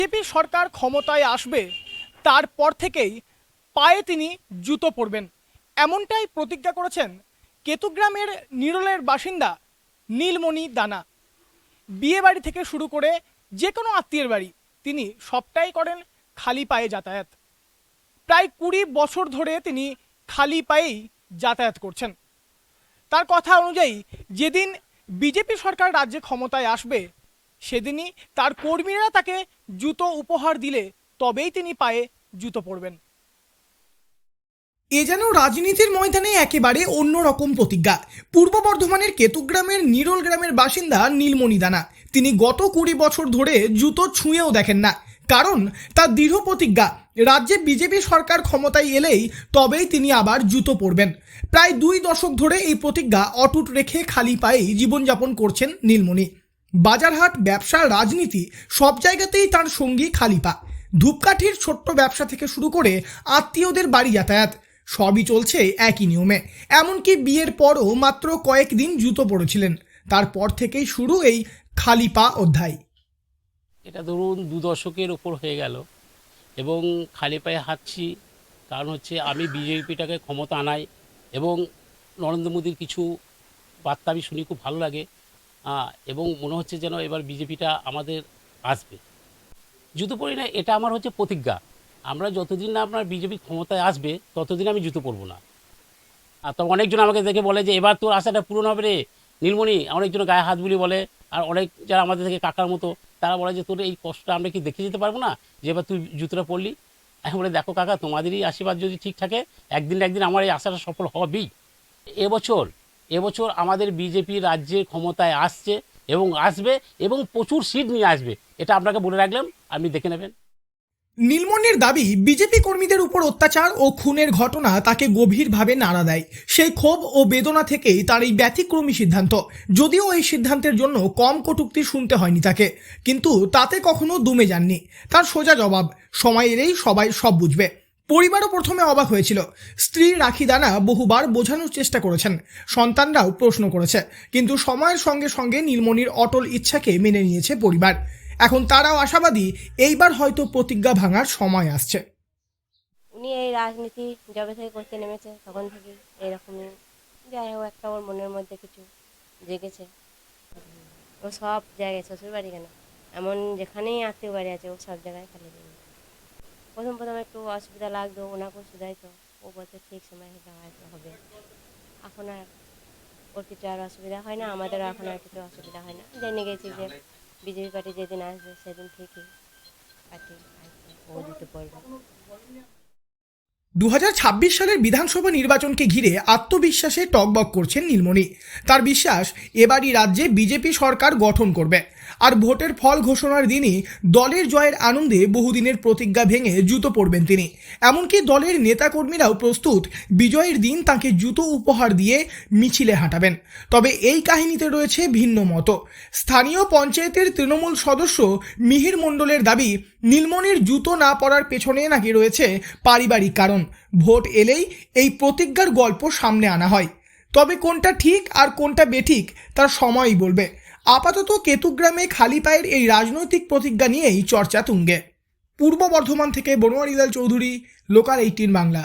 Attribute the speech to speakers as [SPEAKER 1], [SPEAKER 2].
[SPEAKER 1] BJP সরকার ক্ষমতায় আসবে তারপর থেকেই পায়ে তিনি জুতো পরবেন, এমনটাই প্রতিজ্ঞা করেছেন কেতুগ্রামের নিরলের বাসিন্দা নীলমণি দানা। বিয়ে বাড়ি থেকে শুরু করে যে কোনো আত্মীয়ের বাড়ি তিনি সবটাই করেন খালি পায়ে যাতায়াত। প্রায় 20 বছর ধরে তিনি খালি পায়েই যাতায়াত করছেন। তার কথা অনুযায়ী যেদিন বিজেপি সরকার রাজ্যে ক্ষমতায় আসবে সেদিনই তার কর্মীরা তাকে জুতো উপহার দিলে তবেই তিনি পায়ে জুতো পরবেন। এ যেন রাজনীতির ময়দানে একেবারে অন্যরকম প্রতিজ্ঞা। পূর্ব বর্ধমানের কেতুগ্রামের নিরল গ্রামের বাসিন্দা নীলমণি দানা তিনি গত 20 বছর ধরে জুতো ছুঁয়েও দেখেন না, কারণ তার দৃঢ় প্রতিজ্ঞা রাজ্যে বিজেপি সরকার ক্ষমতায় এলেই তবেই তিনি আবার জুতো পরবেন। প্রায় 2 দশক ধরে এই প্রতিজ্ঞা অটুট রেখে খালি পায়েই জীবনযাপন করছেন নীলমণি। বাজারহাট, ব্যবসা, রাজনীতি সব জায়গাতেই তার সঙ্গী খালি পা। ধূপকাঠির ছোট্ট ব্যবসা থেকে শুরু করে আত্মীয়দের বাড়ি যাতায়াত সবই চলছে একই নিয়মে। এমনকি বিয়ের পরও মাত্র কয়েকদিন জুতো পরেছিলেন, তারপর থেকেই শুরু এই খালি পা অধ্যায়।
[SPEAKER 2] এটা ধরুন 2 দশকের ওপর হয়ে গেল এবং খালি পায়ে হাঁটছি। কারণ হচ্ছে আমি বিজেপিটাকে ক্ষমতা আনাই এবং নরেন্দ্র মোদীর কিছু বার্তা আমি শুনি, খুব ভালো লাগে এবং মনে হচ্ছে যেন এবার বিজেপিটা আমাদের আসবে। জুতো পরি না, এটা আমার হচ্ছে প্রতিজ্ঞা। আমরা যতদিন না আপনার বিজেপি ক্ষমতায় আসবে ততদিন আমি জুতো পরবো না। আর তো অনেকজন আমাকে দেখে বলে যে এবার তোর আশাটা পূরণ হবে রে নীলমণি, অনেকজন গায়ে হাত বুলি বলে। আর অনেক যারা আমাদের থেকে কাকার মতো তারা বলে যে তোর এই কষ্টটা আমরা কি দেখে যেতে পারবো না যে এবার তুই জুতোটা পরলি। এখন বলে দেখো কাকা, তোমাদেরই আশীর্বাদ যদি ঠিক থাকে একদিন না একদিন আমার এই আশাটা সফল হবেই। এবছর আমাদের বিজেপি রাজ্যে ক্ষমতায় আসছে এবং আসবে এবং প্রচুর সিট নিয়ে আসবে, এটা আপনাকে বলে রাখলাম, আপনি দেখে নেবেন।
[SPEAKER 1] নীলমণির দাবি বিজেপি কর্মীদের উপর অত্যাচার ও খুনের ঘটনা তাকে গভীরভাবে নাড়া দেয়। সেই ক্ষোভ ও বেদনা থেকেই তার এই ব্যতিক্রমী সিদ্ধান্ত। যদিও এই সিদ্ধান্তের জন্য কম কটূক্তি শুনতে হয়নি তাকে, কিন্তু তাতে কখনো দমে যাননি। তার সোজা জবাব, সময় এলেই সবাই সব বুঝবে। পরিবারও প্রথমে অবাক হয়েছিল। স্ত্রী রাখি দানা বহুবার বোঝানোর চেষ্টা করেছেন, সন্তানরাও প্রশ্ন করেছে, কিন্তু সময়ের সঙ্গে সঙ্গে নীলমণির অটল ইচ্ছাকে মেনে নিয়েছে পরিবার। এখন তারাও আশাবাদী এইবার হয়তো প্রতিজ্ঞা ভাঙার সময় আসছে।
[SPEAKER 3] উনি এই রাজনীতি যবে থেকে করতে নেমেছে তখন থেকে এরকমই, যাই হোক একটা ওর মনের মধ্যে কিছু জেগেছে। ও সব জায়গায়, শ্বশুর বাড়ি কেন, এমন যেখানেই আত্মীয় বাড়ি আছে ও সব জায়গায় খালি দিন। প্রথম একটু অসুবিধা লাগতো, ওনাকেও শুধাইতো, ও বলতে ঠিক সময় হয়তো হবে। এখন আর ওর কিছু আর অসুবিধা হয় না, আমাদেরও এখন আর কিছু অসুবিধা হয় না। জেনে গেছি যে বিজেপি পার্টি যেদিন আসবে সেদিন ঠিকই পার্টি আসবে, ও দিতে পারবে।
[SPEAKER 1] 2026 সালের বিধানসভা নির্বাচনকে ঘিরে আত্মবিশ্বাসে টগবগ করছেন নীলমণি। তার বিশ্বাস এবারই রাজ্যে বিজেপি সরকার গঠন করবে, আর ভোটের ফল ঘোষণার দিনই দলের জয়ের আনন্দে বহুদিনের প্রতিজ্ঞা ভেঙে জুতো পরবেন তিনি। এমনকি দলের নেতাকর্মীরাও প্রস্তুত বিজয়ের দিন তাকে জুতো উপহার দিয়ে মিছিলে হাঁটাবেন। তবে এই কাহিনীতে রয়েছে ভিন্ন মত। স্থানীয় পঞ্চায়েতের তৃণমূল সদস্য মিহির মণ্ডলের দাবি, নীলমণির জুতো না পরার পেছনে নাকি রয়েছে পারিবারিক কারণ। ভোট এলেই এই প্রতিজ্ঞার গল্প সামনে আনা হয়, তবে কোনটা ঠিক আর কোনটা বেঠিক তার সময়ই বলবে। আপাতত কেতুগ্রামে খালি পায়ের এই রাজনৈতিক প্রতিজ্ঞা নিয়েই চর্চা তুঙ্গে। পূর্ব বর্ধমান থেকে বনোয়ারি লাল চৌধুরী, লোকাল 18 বাংলা।